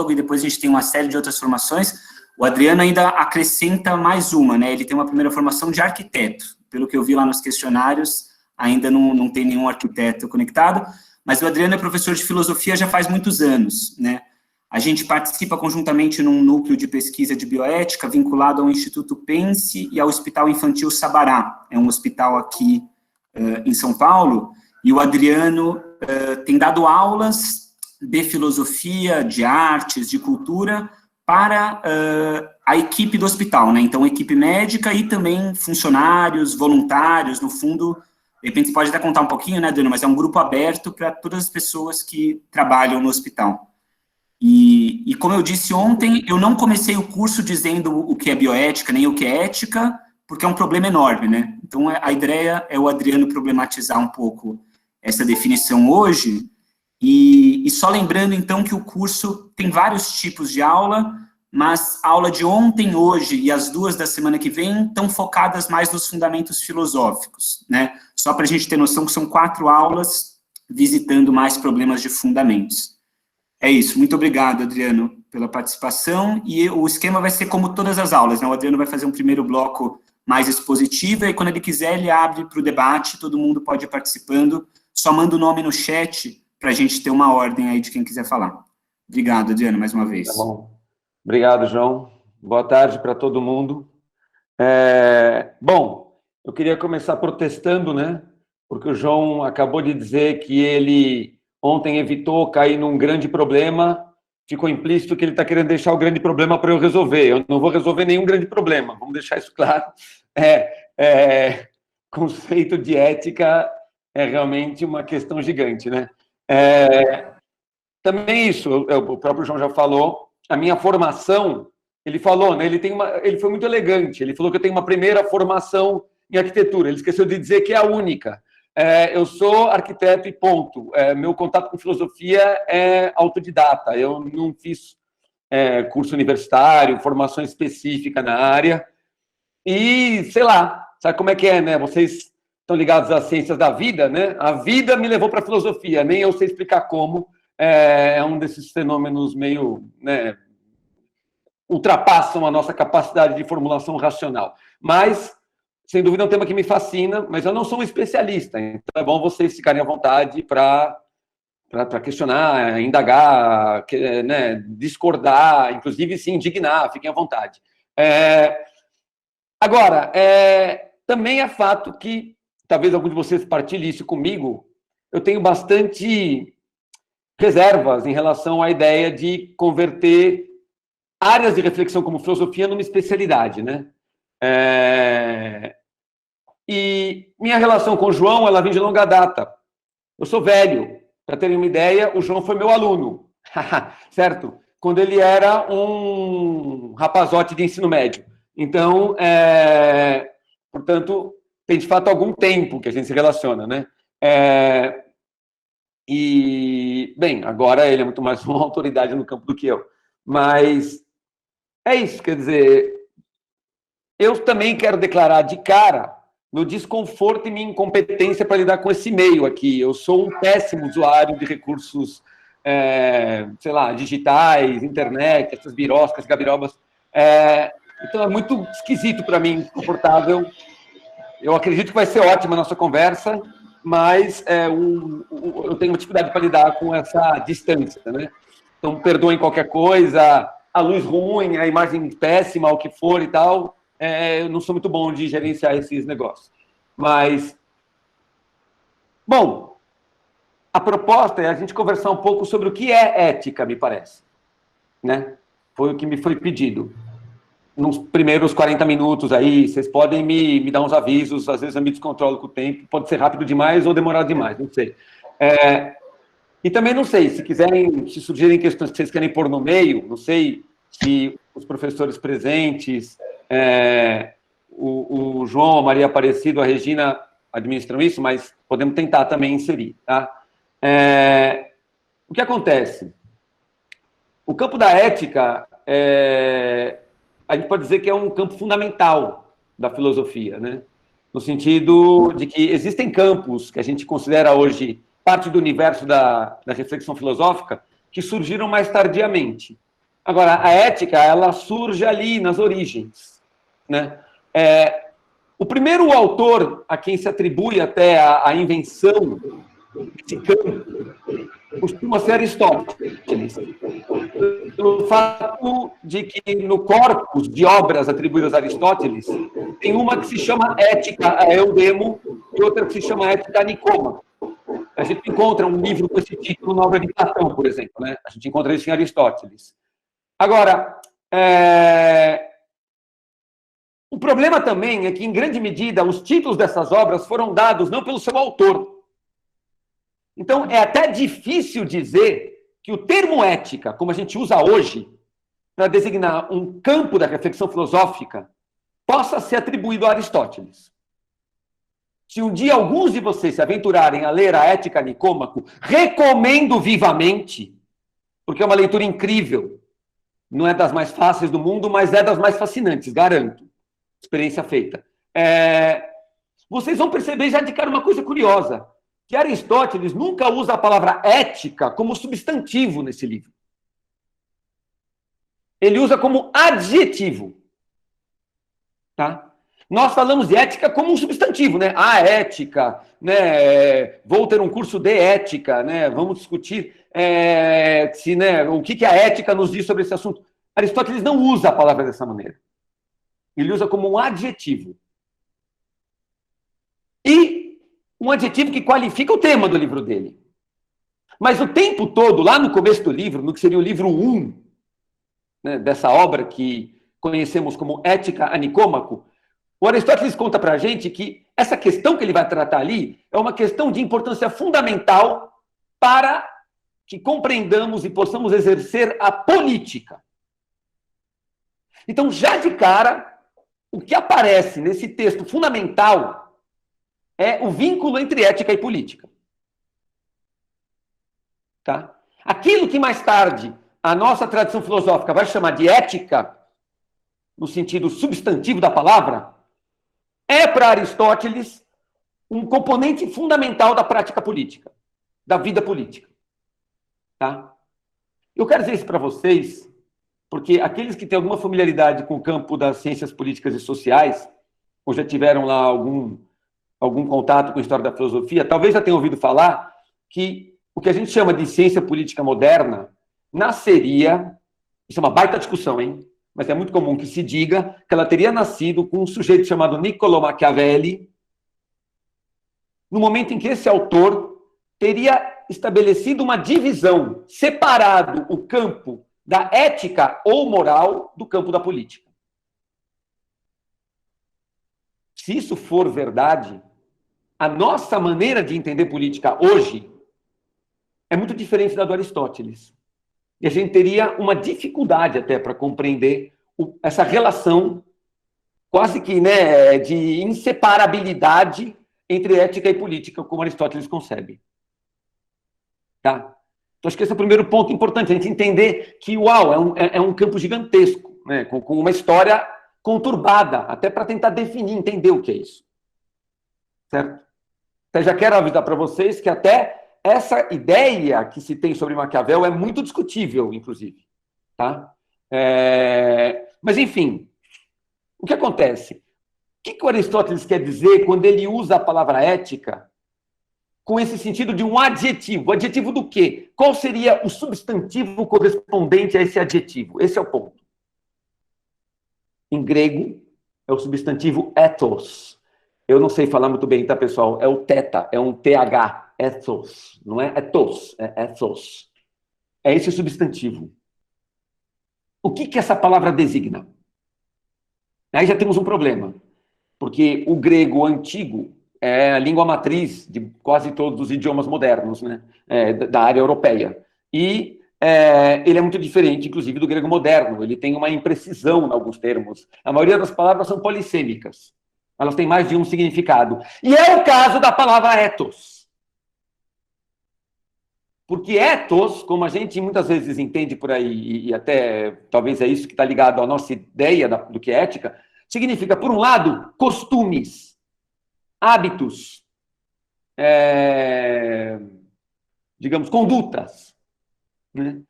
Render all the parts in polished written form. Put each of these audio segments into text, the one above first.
psicólogo e depois a gente tem uma série de outras formações. O Adriano ainda acrescenta mais uma, né? Ele tem uma primeira formação de arquiteto. Pelo que eu vi lá nos questionários, ainda não tem nenhum arquiteto conectado, mas o Adriano é professor de filosofia já faz muitos anos, né? A gente participa conjuntamente num núcleo de pesquisa de bioética vinculado ao Instituto Pense e ao Hospital Infantil Sabará. É um hospital aqui em São Paulo, e o Adriano tem dado aulas de filosofia, de artes, de cultura, para a equipe do hospital, né? Então, equipe médica e também funcionários, voluntários, no fundo, de repente você pode até contar um pouquinho, né, Adriano, mas é um grupo aberto para todas as pessoas que trabalham no hospital. E como eu disse ontem, eu não comecei o curso dizendo o que é bioética, nem o que é ética, porque é um problema enorme, né? Então, a ideia é o Adriano problematizar um pouco essa definição hoje, e só lembrando, então, que o curso tem vários tipos de aula, mas a aula de ontem, hoje e as 2 da semana que vem estão focadas mais nos fundamentos filosóficos, né? Só para a gente ter noção que são 4 aulas visitando mais problemas de fundamentos. É isso, muito obrigado, Adriano, pela participação, e o esquema vai ser como todas as aulas, né? O Adriano vai fazer um primeiro bloco mais expositivo, e quando ele quiser, ele abre para o debate, todo mundo pode ir participando, só manda o nome no chat, para a gente ter uma ordem aí de quem quiser falar. Obrigado, Adriano, mais uma vez. Tá bom. Obrigado, João. Boa tarde para todo mundo. Bom, eu queria começar protestando, né? Porque o João acabou de dizer que ele ontem evitou cair num grande problema, ficou implícito que ele está querendo deixar o grande problema para eu resolver. Eu não vou resolver nenhum grande problema, vamos deixar isso claro. Conceito de ética é realmente uma questão gigante, né? Também isso, o próprio João já falou, a minha formação, ele falou, né? Ele foi muito elegante, ele falou que eu tenho uma primeira formação em arquitetura, ele esqueceu de dizer que é a única. Eu sou arquiteto e ponto. Meu contato com filosofia é autodidata. Eu não fiz curso universitário, formação específica na área. E, sei lá, sabe como é que é, né? Vocês estão ligados às ciências da vida, né? A vida me levou para a filosofia, nem eu sei explicar como. É um desses fenômenos meio, né, ultrapassam a nossa capacidade de formulação racional. Mas, sem dúvida, é um tema que me fascina, mas eu não sou um especialista, então é bom vocês ficarem à vontade para questionar, indagar, né, discordar, inclusive se indignar, fiquem à vontade. Agora, também é fato que, talvez algum de vocês partilhe isso comigo, eu tenho bastante reservas em relação à ideia de converter áreas de reflexão como filosofia numa especialidade, né? E minha relação com o João, ela vem de longa data. Eu sou velho, para terem uma ideia, o João foi meu aluno, certo? Quando ele era um rapazote de ensino médio. Então, portanto, tem de fato algum tempo que a gente se relaciona, né? E, bem, agora ele é muito mais uma autoridade no campo do que eu. Mas é isso, quer dizer, eu também quero declarar de cara meu desconforto e minha incompetência para lidar com esse meio aqui. Eu sou um péssimo usuário de recursos, sei lá, digitais, internet, essas biroscas, gabirobas. Então, é muito esquisito para mim, desconfortável. Eu acredito que vai ser ótima a nossa conversa, mas eu tenho dificuldade para lidar com essa distância, né? Então, perdoem qualquer coisa, a luz ruim, a imagem péssima, o que for e tal. Eu não sou muito bom de gerenciar esses negócios. Mas, bom, a proposta é a gente conversar um pouco sobre o que é ética, me parece, né? Foi o que me foi pedido. Nos primeiros 40 minutos aí, vocês podem me dar uns avisos, às vezes eu me descontrolo com o tempo, pode ser rápido demais ou demorar demais, não sei. E também não sei, se surgirem questões que vocês querem pôr no meio, não sei se os professores presentes, o João, a Maria Aparecido, a Regina administram isso, mas podemos tentar também inserir, tá? O que acontece? O campo da ética, a gente pode dizer que é um campo fundamental da filosofia, né? No sentido de que existem campos que a gente considera hoje parte do universo da reflexão filosófica que surgiram mais tardiamente. Agora, a ética, ela surge ali nas origens, né? O primeiro autor a quem se atribui até a invenção desse campo costuma ser Aristóteles, pelo fato de que no corpus de obras atribuídas a Aristóteles, tem uma que se chama Ética a Eudemo e outra que se chama Ética a Nicômaco. A gente encontra um livro com esse título na obra de Platão, por exemplo, né? A gente encontra isso em Aristóteles. Agora, o problema também é que, em grande medida, os títulos dessas obras foram dados não pelo seu autor. Então, é até difícil dizer que o termo ética, como a gente usa hoje, para designar um campo da reflexão filosófica, possa ser atribuído a Aristóteles. Se um dia alguns de vocês se aventurarem a ler a Ética Nicômaco, recomendo vivamente, porque é uma leitura incrível. Não é das mais fáceis do mundo, mas é das mais fascinantes, garanto. Experiência feita. Vocês vão perceber já de cara uma coisa curiosa, que Aristóteles nunca usa a palavra ética como substantivo nesse livro. Ele usa como adjetivo. Tá? Nós falamos de ética como um substantivo, né? A ética, né? Vou ter um curso de ética, né? Vamos discutir se, né, o que a ética nos diz sobre esse assunto. Aristóteles não usa a palavra dessa maneira. Ele usa como um adjetivo. E um adjetivo que qualifica o tema do livro dele. Mas o tempo todo, lá no começo do livro, no que seria o livro 1, né, dessa obra que conhecemos como Ética a Nicômaco, o Aristóteles conta para a gente que essa questão que ele vai tratar ali é uma questão de importância fundamental para que compreendamos e possamos exercer a política. Então, já de cara, o que aparece nesse texto fundamental é o vínculo entre ética e política. Tá? Aquilo que mais tarde a nossa tradição filosófica vai chamar de ética, no sentido substantivo da palavra, é para Aristóteles um componente fundamental da prática política, da vida política. Tá? Eu quero dizer isso para vocês, porque aqueles que têm alguma familiaridade com o campo das ciências políticas e sociais, ou já tiveram lá algum contato com a história da filosofia, talvez já tenham ouvido falar que o que a gente chama de ciência política moderna nasceria, isso é uma baita discussão, hein? Mas é muito comum que se diga que ela teria nascido com um sujeito chamado Niccolò Machiavelli, no momento em que esse autor teria estabelecido uma divisão, separado o campo da ética ou moral do campo da política. Se isso for verdade, a nossa maneira de entender política hoje é muito diferente da do Aristóteles. E a gente teria uma dificuldade até para compreender essa relação quase que, né, de inseparabilidade entre ética e política, como Aristóteles concebe. Tá? Então, acho que esse é o primeiro ponto importante, a gente entender que, uau, é um campo gigantesco, né, com uma história conturbada, até para tentar definir, entender o que é isso. Certo? Então, já quero avisar para vocês que até essa ideia que se tem sobre Maquiavel é muito discutível, inclusive. Tá? Mas, enfim, o que acontece? O que o Aristóteles quer dizer quando ele usa a palavra ética com esse sentido de um adjetivo? Adjetivo do quê? Qual seria o substantivo correspondente a esse adjetivo? Esse é o ponto. Em grego, é o substantivo ethos. Eu não sei falar muito bem, tá, pessoal? É o theta, é um TH, ethos. Não é ethos, é ethos. É esse o substantivo. O que essa palavra designa? Aí já temos um problema, porque o grego antigo é a língua matriz de quase todos os idiomas modernos, né? Da área europeia. E ele é muito diferente, inclusive, do grego moderno. Ele tem uma imprecisão em alguns termos. A maioria das palavras são polissêmicas. Elas têm mais de um significado. E é o caso da palavra ethos. Porque ethos, como a gente muitas vezes entende por aí, e até talvez é isso que está ligado à nossa ideia do que é ética, significa, por um lado, costumes, hábitos, digamos, condutas, né?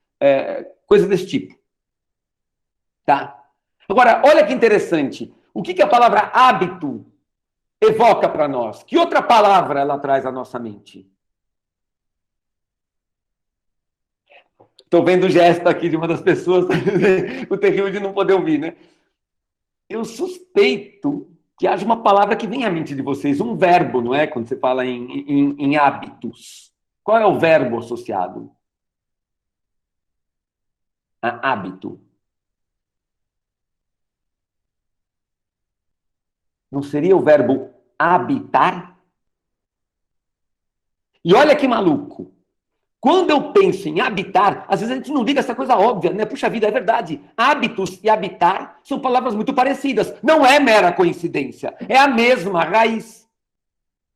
Coisas desse tipo. Tá? Agora, olha que interessante. O que a palavra hábito evoca para nós? Que outra palavra ela traz à nossa mente? Estou vendo o gesto aqui de uma das pessoas, o terrível de não poder ouvir, né? Eu suspeito que haja uma palavra que vem à mente de vocês, um verbo, não é? Quando você fala em hábitos. Qual é o verbo associado? A hábito. Não seria o verbo habitar? E olha que maluco. Quando eu penso em habitar, às vezes a gente não liga essa coisa óbvia, né? Puxa vida, é verdade. Hábitos e habitar são palavras muito parecidas. Não é mera coincidência. É a mesma raiz.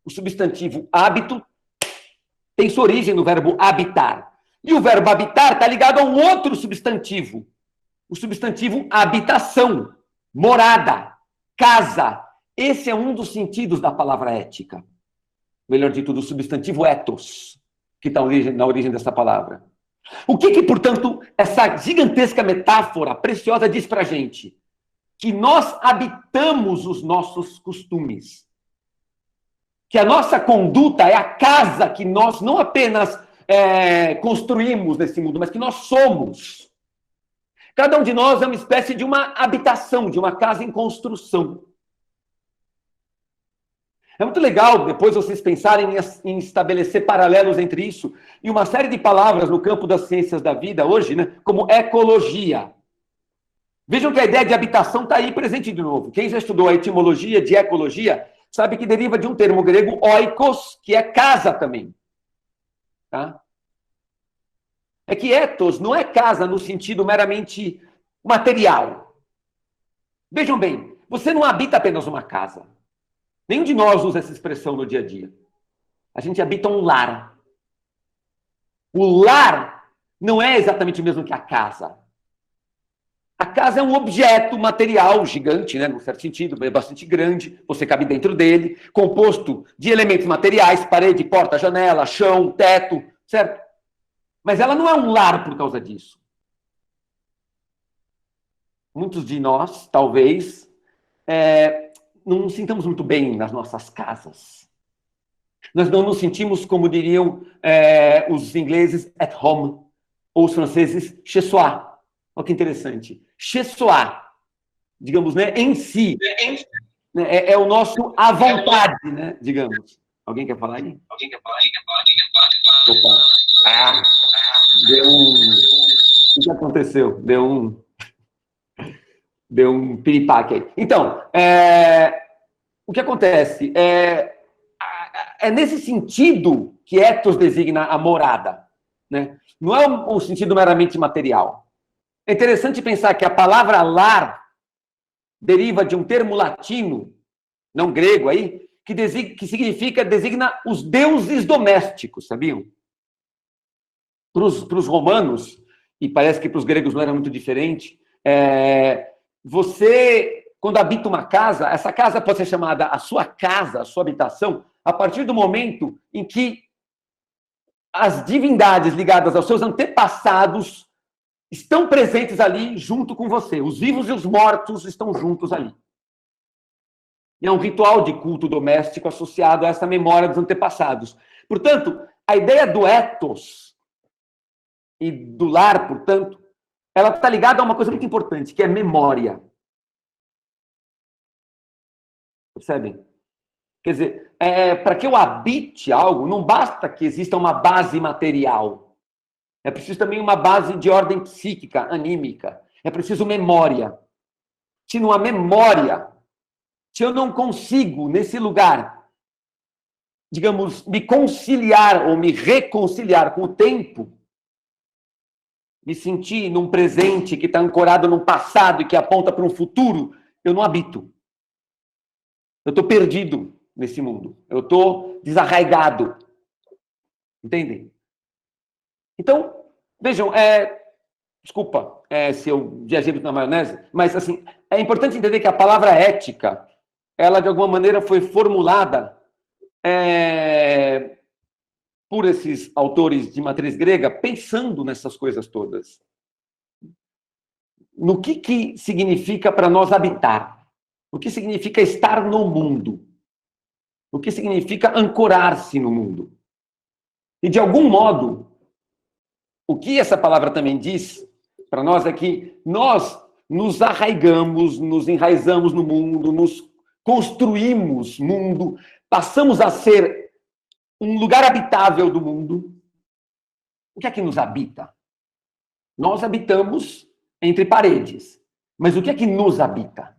O substantivo hábito tem sua origem no verbo habitar. E o verbo habitar está ligado a um outro substantivo. O substantivo habitação, morada, casa. Esse é um dos sentidos da palavra ética. Melhor dito, do substantivo ethos, que está na origem dessa palavra. O que, portanto, essa gigantesca metáfora preciosa diz para a gente? Que nós habitamos os nossos costumes. Que a nossa conduta é a casa que nós não apenas construímos nesse mundo, mas que nós somos. Cada um de nós é uma espécie de uma habitação, de uma casa em construção. É muito legal depois vocês pensarem em estabelecer paralelos entre isso e uma série de palavras no campo das ciências da vida hoje, né, como ecologia. Vejam que a ideia de habitação está aí presente de novo. Quem já estudou a etimologia de ecologia sabe que deriva de um termo grego oikos, que é casa também. Tá? É que ethos não é casa no sentido meramente material. Vejam bem, você não habita apenas uma casa. Nenhum de nós usa essa expressão no dia a dia. A gente habita um lar. O lar não é exatamente o mesmo que a casa. A casa é um objeto material gigante, né, num certo sentido, é bastante grande, você cabe dentro dele, composto de elementos materiais, parede, porta, janela, chão, teto, certo? Mas ela não é um lar por causa disso. Muitos de nós, talvez, não nos sintamos muito bem nas nossas casas. Nós não nos sentimos, como diriam os ingleses, at home, ou os franceses, chez soi. Olha que interessante. Chez soi, digamos, né, em si. É o nosso à vontade, né, digamos. Alguém quer falar aí? Opa. Deu um... O que aconteceu? Deu um piripaque aí. Então, o que acontece? É nesse sentido que ethos designa a morada. Né? Não é um sentido meramente material. É interessante pensar que a palavra lar deriva de um termo latino, não grego aí, que significa, designa os deuses domésticos, sabiam? Para os romanos, e parece que para os gregos não era muito diferente, você, quando habita uma casa, essa casa pode ser chamada a sua casa, a sua habitação, a partir do momento em que as divindades ligadas aos seus antepassados estão presentes ali junto com você. Os vivos e os mortos estão juntos ali. E é um ritual de culto doméstico associado a essa memória dos antepassados. Portanto, a ideia do ethos e do lar, portanto, ela está ligada a uma coisa muito importante, que é memória. Percebem? Quer dizer, para que eu habite algo, não basta que exista uma base material. É preciso também uma base de ordem psíquica, anímica. É preciso memória. Se não há memória, se eu não consigo, nesse lugar, digamos, me conciliar ou me reconciliar com o tempo, me sentir num presente que está ancorado num passado e que aponta para um futuro, eu não habito. Eu estou perdido nesse mundo. Eu estou desarraigado. Entendem? Então, vejam, desculpa se eu viajei muito na maionese, mas assim, é importante entender que a palavra ética, ela de alguma maneira foi formulada por esses autores de matriz grega, pensando nessas coisas todas. no que significa para nós habitar, o que significa estar no mundo, o que significa ancorar-se no mundo. E, de algum modo, o que essa palavra também diz para nós é que nós nos arraigamos, nos enraizamos no mundo, nos construímos mundo, passamos a ser um lugar habitável do mundo. O que é que nos habita? Nós habitamos entre paredes, mas o que é que nos habita?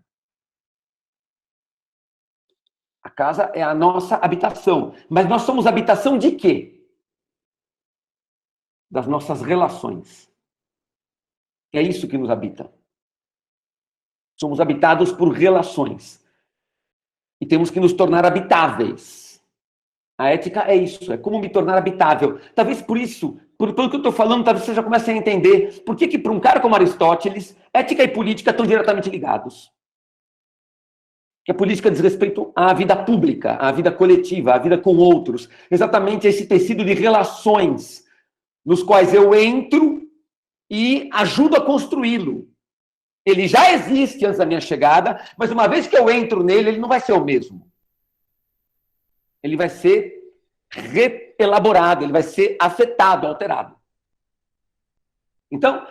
A casa é a nossa habitação, mas nós somos habitação de quê? Das nossas relações. É isso que nos habita. Somos habitados por relações. E temos que nos tornar habitáveis. A ética é isso, é como me tornar habitável. Talvez por isso, pelo que eu estou falando, talvez você já comece a entender por que para um cara como Aristóteles, ética e política estão diretamente ligados. Que a política diz respeito à vida pública, à vida coletiva, à vida com outros. Exatamente esse tecido de relações nos quais eu entro e ajudo a construí-lo. Ele já existe antes da minha chegada, mas uma vez que eu entro nele, ele não vai ser o mesmo. Ele vai ser reelaborado, ele vai ser afetado, alterado. Então,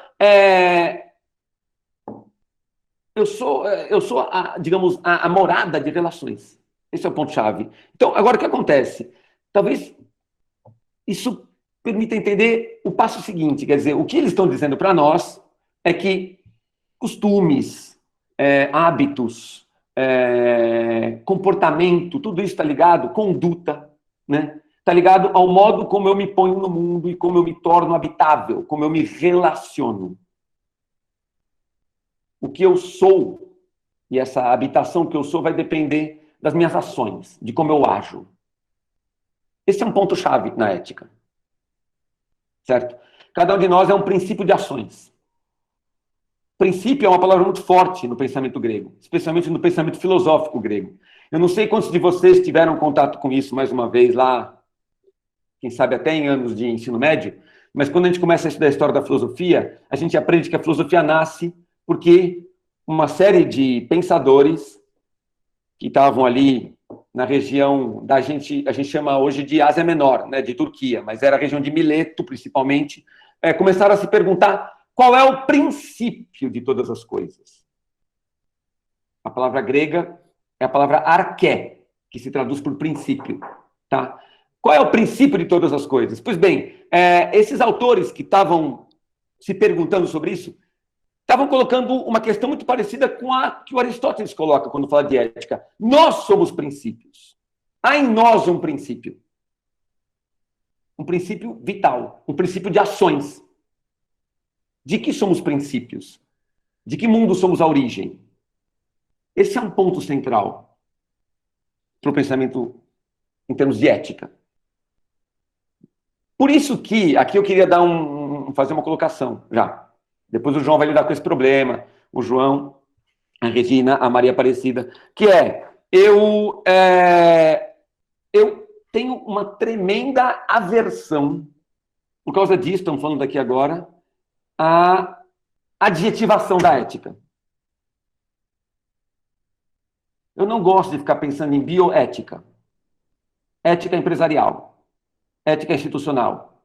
eu sou digamos, a morada de relações. Esse é o ponto-chave. Então, agora o que acontece? Talvez isso permita entender o passo seguinte, quer dizer, o que eles estão dizendo para nós é que costumes, hábitos, comportamento, tudo isso está ligado, conduta, né? Está ligado ao modo como eu me ponho no mundo e como eu me torno habitável, como eu me relaciono. O que eu sou, e essa habitação que eu sou vai depender das minhas ações, de como eu ajo. Esse é um ponto-chave na ética. Certo? Cada um de nós é um princípio de ações. Princípio é uma palavra muito forte no pensamento grego, especialmente no pensamento filosófico grego. Eu não sei quantos de vocês tiveram contato com isso mais uma vez lá, quem sabe até em anos de ensino médio, mas quando a gente começa a estudar a história da filosofia, a gente aprende que a filosofia nasce porque uma série de pensadores que estavam ali na região a gente chama hoje de Ásia Menor, né, de Turquia, mas era a região de Mileto, principalmente, começaram a se perguntar qual é o princípio de todas as coisas. A palavra grega é a palavra arché, que se traduz por princípio. Tá? Qual é o princípio de todas as coisas? Pois bem, esses autores que estavam se perguntando sobre isso, estavam colocando uma questão muito parecida com a que o Aristóteles coloca quando fala de ética. Nós somos princípios. Há em nós um princípio. Um princípio vital, um princípio de ações. De que somos princípios? De que mundo somos a origem? Esse é um ponto central para o pensamento em termos de ética. Por isso que, aqui eu queria fazer uma colocação já. Depois o João vai lidar com esse problema. O João, a Regina, a Maria Aparecida, que eu tenho uma tremenda aversão, por causa disso, estamos falando aqui agora, a adjetivação da ética. Eu não gosto de ficar pensando em bioética, ética empresarial, ética institucional,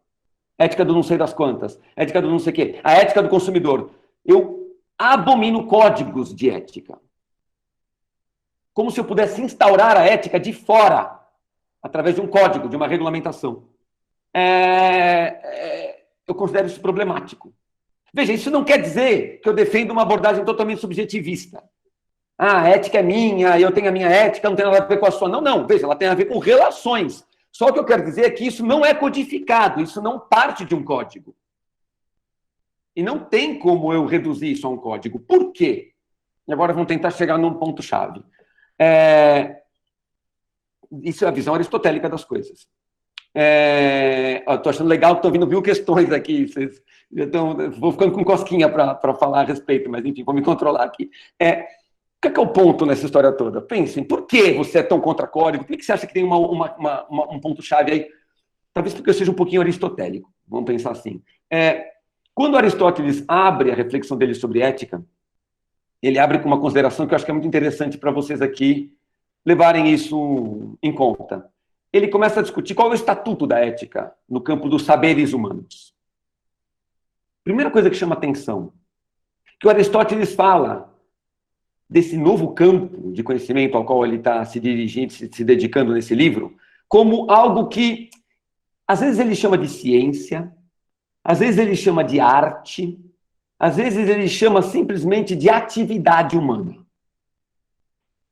ética do não sei das quantas, ética do não sei o quê, a ética do consumidor. Eu abomino códigos de ética. Como se eu pudesse instaurar a ética de fora, através de um código, de uma regulamentação. Eu considero isso problemático. Veja, isso não quer dizer que eu defendo uma abordagem totalmente subjetivista. A ética é minha, eu tenho a minha ética, não tem nada a ver com a sua. Não, não. Veja, ela tem a ver com relações. Só o que eu quero dizer é que isso não é codificado, isso não parte de um código. E não tem como eu reduzir isso a um código. Por quê? E agora vamos tentar chegar num ponto-chave. Isso é a visão aristotélica das coisas. Estou achando legal que estou vindo 1000 questões aqui. Vou ficando com cosquinha para falar a respeito, mas enfim, vou me controlar aqui. O que é o ponto nessa história toda? Pensem, por que você é tão contra código? Por que você acha que tem um ponto-chave aí? Talvez porque eu seja um pouquinho aristotélico, vamos pensar assim. Quando Aristóteles abre a reflexão dele sobre ética, ele abre com uma consideração que eu acho que é muito interessante para vocês aqui levarem isso em conta. Ele começa a discutir qual é o estatuto da ética no campo dos saberes humanos. Primeira coisa que chama atenção, que o Aristóteles fala desse novo campo de conhecimento ao qual ele está se dirigindo, se dedicando nesse livro, como algo que, às vezes, ele chama de ciência, às vezes ele chama de arte, às vezes ele chama simplesmente de atividade humana.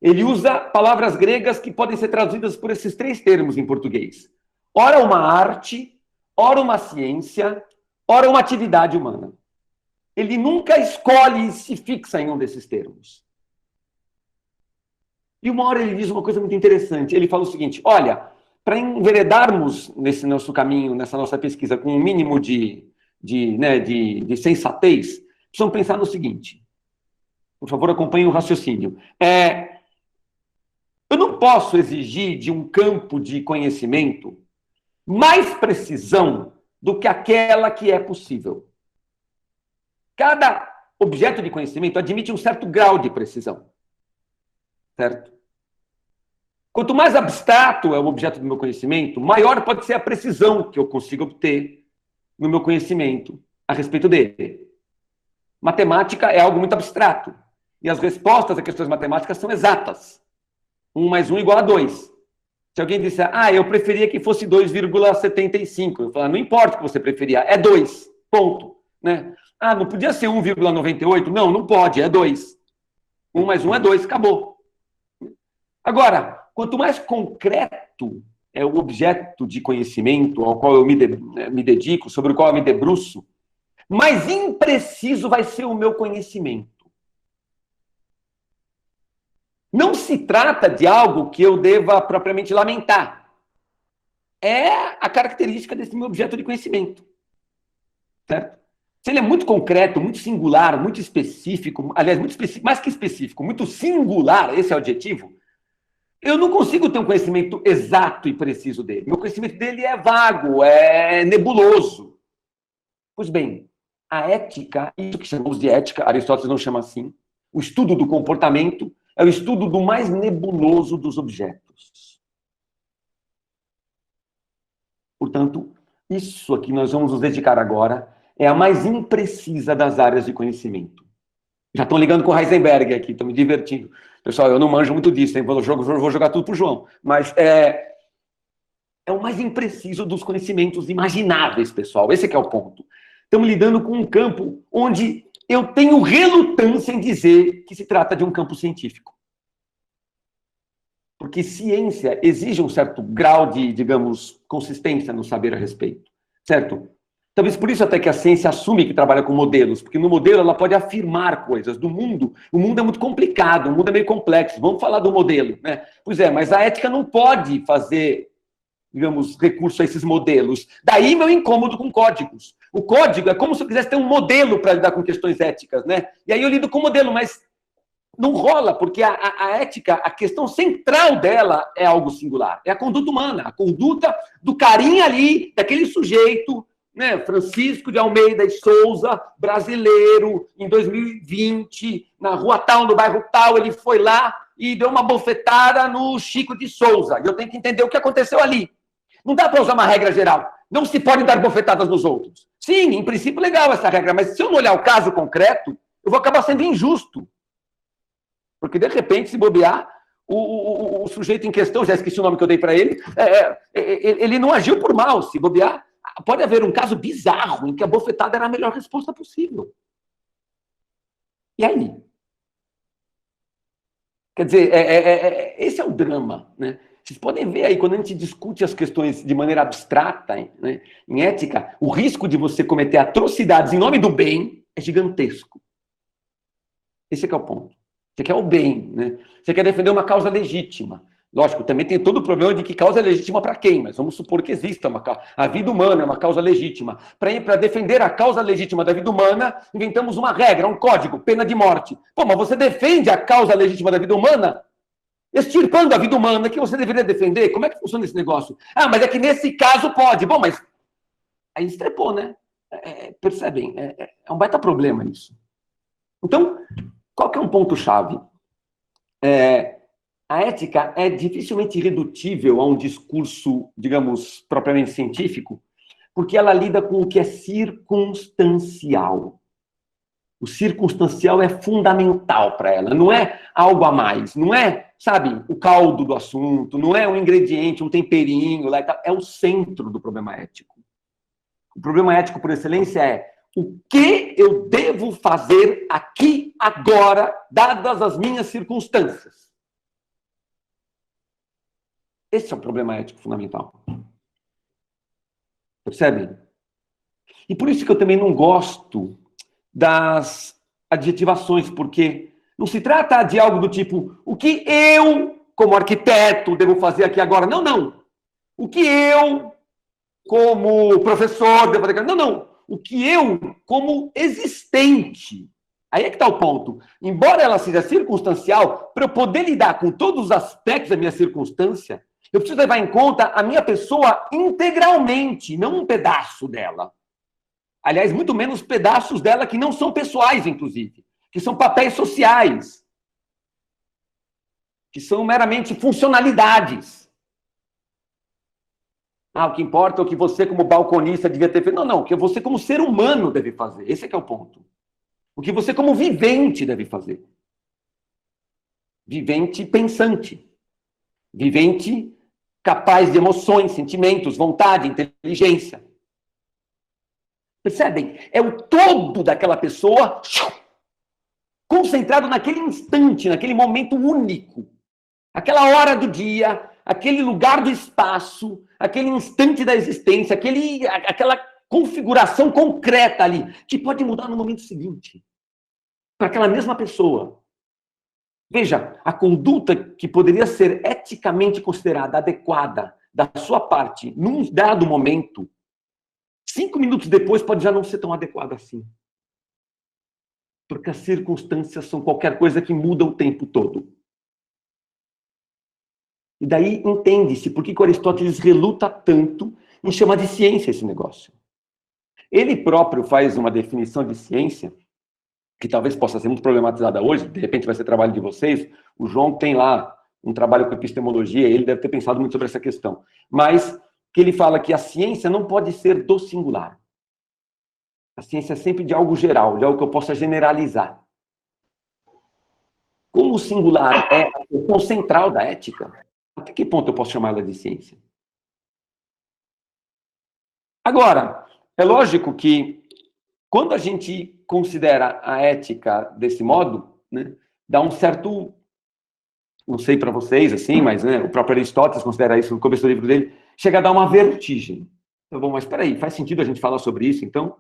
Ele usa palavras gregas que podem ser traduzidas por esses 3 termos em português. Ora uma arte, ora uma ciência, ora uma atividade humana. Ele nunca escolhe e se fixa em um desses termos. E uma hora ele diz uma coisa muito interessante. Ele fala o seguinte: olha, para enveredarmos nesse nosso caminho, nessa nossa pesquisa, com um mínimo de sensatez, precisamos pensar no seguinte. Por favor, acompanhe o raciocínio. Eu não posso exigir de um campo de conhecimento mais precisão do que aquela que é possível. Cada objeto de conhecimento admite um certo grau de precisão. Certo? Quanto mais abstrato é o objeto do meu conhecimento, maior pode ser a precisão que eu consigo obter no meu conhecimento a respeito dele. Matemática é algo muito abstrato. E as respostas a questões matemáticas são exatas. 1 mais 1 igual a 2. Se alguém disser, eu preferia que fosse 2,75, eu falo, não importa o que você preferia, é 2, ponto. Né? Não podia ser 1,98? Não pode, é 2. 1 mais 1 é 2, acabou. Agora, quanto mais concreto é o objeto de conhecimento ao qual eu me dedico, sobre o qual eu me debruço, mais impreciso vai ser o meu conhecimento. Não se trata de algo que eu deva propriamente lamentar. É a característica desse meu objeto de conhecimento. Certo? Se ele é muito concreto, muito singular, muito específico, aliás, muito específico, mais que específico, muito singular, esse é o adjetivo, eu não consigo ter um conhecimento exato e preciso dele. Meu conhecimento dele é vago, é nebuloso. Pois bem, a ética, isso que chamamos de ética, Aristóteles não chama assim, o estudo do comportamento é o estudo do mais nebuloso dos objetos. Portanto, isso aqui nós vamos nos dedicar agora é a mais imprecisa das áreas de conhecimento. Já estão ligando com o Heisenberg aqui, estão me divertindo. Pessoal, eu não manjo muito disso, hein? Vou jogar tudo para o João. Mas é o mais impreciso dos conhecimentos imagináveis, pessoal. Esse é que é o ponto. Estamos lidando com um campo onde eu tenho relutância em dizer que se trata de um campo científico. Porque ciência exige um certo grau de, digamos, consistência no saber a respeito. Certo? Talvez por isso até que a ciência assume que trabalha com modelos, porque no modelo ela pode afirmar coisas do mundo. O mundo é muito complicado, o mundo é meio complexo. Vamos falar do modelo, né? Pois é, mas a ética não pode fazer, digamos, recurso a esses modelos. Daí meu incômodo com códigos. O código é como se eu quisesse ter um modelo para lidar com questões éticas, né? E aí eu lido com o modelo, mas não rola, porque a ética, a questão central dela é algo singular. É a conduta humana, a conduta do carinha ali, daquele sujeito, né, Francisco de Almeida e Souza, brasileiro, em 2020, na rua tal, no bairro tal, ele foi lá e deu uma bofetada no Chico de Souza. E eu tenho que entender o que aconteceu ali. Não dá para usar uma regra geral. Não se pode dar bofetadas nos outros. Sim, em princípio, legal essa regra, mas se eu não olhar o caso concreto, eu vou acabar sendo injusto. Porque, de repente, se bobear, o sujeito em questão, já esqueci o nome que eu dei para ele, ele não agiu por mal. Se bobear, pode haver um caso bizarro em que a bofetada era a melhor resposta possível. E aí? Quer dizer, esse é o drama, né? Vocês podem ver aí, quando a gente discute as questões de maneira abstrata, né, em ética, o risco de você cometer atrocidades em nome do bem é gigantesco. Esse é que é o ponto. Você quer o bem, né? Você quer defender uma causa legítima. Lógico, também tem todo o problema de que causa é legítima para quem, mas vamos supor que exista uma causa. A vida humana é uma causa legítima. Para defender a causa legítima da vida humana, inventamos uma regra, um código, pena de morte. Pô, mas você defende a causa legítima da vida humana extirpando a vida humana que você deveria defender? Como é que funciona esse negócio? Mas é que nesse caso pode. Bom, mas aí estrepou, né? Percebem? É um baita problema isso. Então, qual que é um ponto-chave? A ética é dificilmente redutível a um discurso, digamos, propriamente científico, porque ela lida com o que é circunstancial. O circunstancial é fundamental para ela, não é algo a mais, não é, sabe, o caldo do assunto, não é um ingrediente, um temperinho, lá e tal, é o centro do problema ético. O problema ético por excelência é o que eu devo fazer aqui, agora, dadas as minhas circunstâncias. Esse é o problema ético fundamental. Percebe? E por isso que eu também não gosto das adjetivações, porque não se trata de algo do tipo, o que eu, como arquiteto, devo fazer aqui agora. Não, não. O que eu, como professor, devo fazer aqui. Não, não. O que eu, como existente. Aí é que está o ponto. Embora ela seja circunstancial, para eu poder lidar com todos os aspectos da minha circunstância, eu preciso levar em conta a minha pessoa integralmente, não um pedaço dela. Aliás, muito menos pedaços dela que não são pessoais, inclusive, que são papéis sociais, que são meramente funcionalidades. O que importa é o que você, como balconista, devia ter feito. Não, não, o que você, como ser humano, deve fazer. Esse é que é o ponto. O que você, como vivente, deve fazer. Vivente pensante. Vivente capaz de emoções, sentimentos, vontade, inteligência. Percebem? É o todo daquela pessoa concentrado naquele instante, naquele momento único. Aquela hora do dia, aquele lugar do espaço, aquele instante da existência, aquela configuração concreta ali, que pode mudar no momento seguinte. Para aquela mesma pessoa. Veja, a conduta que poderia ser eticamente considerada adequada da sua parte num dado momento, 5 minutos depois pode já não ser tão adequada assim. Porque as circunstâncias são qualquer coisa que muda o tempo todo. E daí entende-se por que Aristóteles reluta tanto em chamar de ciência esse negócio. Ele próprio faz uma definição de ciência que talvez possa ser muito problematizada hoje, de repente vai ser trabalho de vocês. O João tem lá um trabalho com epistemologia, ele deve ter pensado muito sobre essa questão. Mas que ele fala que a ciência não pode ser do singular. A ciência é sempre de algo geral, de algo que eu possa generalizar. Como o singular é a questão central da ética, até que ponto eu posso chamar ela de ciência? Agora, é lógico que quando a gente considera a ética desse modo, né, dá um certo, não sei para vocês, assim, mas né, o próprio Aristóteles considera isso no começo do livro dele, chega a dar uma vertigem. Tá bom, mas espera aí, faz sentido a gente falar sobre isso, então?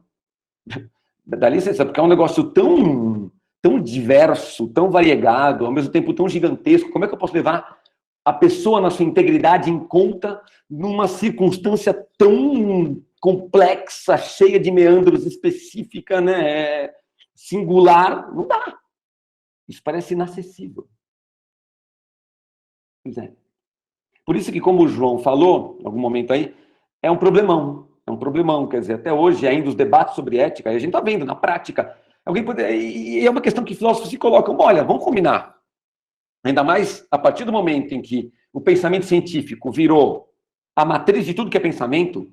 Dá licença, porque é um negócio tão diverso, tão variegado, ao mesmo tempo tão gigantesco, como é que eu posso levar a pessoa na sua integridade em conta numa circunstância tão complexa, cheia de meandros, específica, né, singular? Não dá. Isso parece inacessível. Pois é. Por isso que, como o João falou, em algum momento aí, é um problemão. É um problemão, quer dizer, até hoje, ainda os debates sobre ética, e a gente está vendo, na prática, e é uma questão que filósofos se colocam, olha, vamos combinar. Ainda mais a partir do momento em que o pensamento científico virou a matriz de tudo que é pensamento,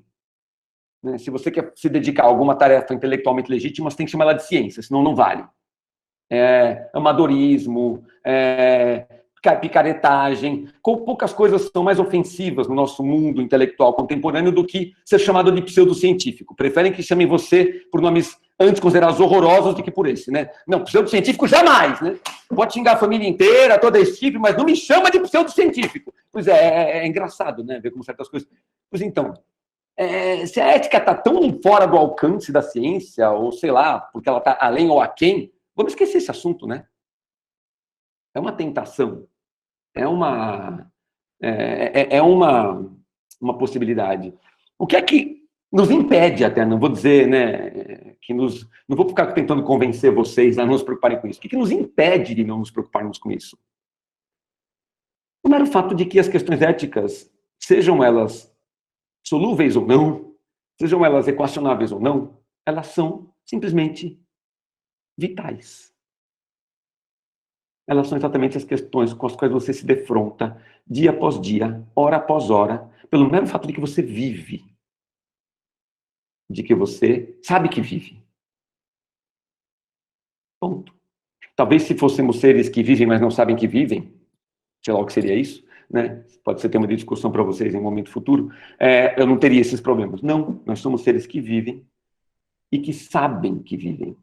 né? Se você quer se dedicar a alguma tarefa intelectualmente legítima, você tem que chamar ela de ciência, senão não vale. Amadorismo, picaretagem, poucas coisas são mais ofensivas no nosso mundo intelectual contemporâneo do que ser chamado de pseudocientífico. Preferem que chamem você por nomes antes considerados horrorosos do que por esse, né? Não, pseudocientífico jamais, né? Pode xingar a família inteira, toda esse tipo, mas não me chama de pseudocientífico. Pois é engraçado, né? Ver como certas coisas... Pois então, se a ética está tão fora do alcance da ciência, ou sei lá, porque ela está além ou aquém, vamos esquecer esse assunto, né? É uma tentação, é uma possibilidade. O que é que nos impede até, não vou dizer, né, não vou ficar tentando convencer vocês a não se preocuparem com isso. O que nos impede de não nos preocuparmos com isso? O mero fato de que as questões éticas, sejam elas solúveis ou não, sejam elas equacionáveis ou não, elas são simplesmente vitais. Elas são exatamente as questões com as quais você se defronta dia após dia, hora após hora, pelo mero fato de que você vive, de que você sabe que vive. Ponto. Talvez se fôssemos seres que vivem, mas não sabem que vivem, sei lá o que seria isso, né? Pode ser tema de discussão para vocês em um momento futuro, eu não teria esses problemas. Não, nós somos seres que vivem e que sabem que vivem,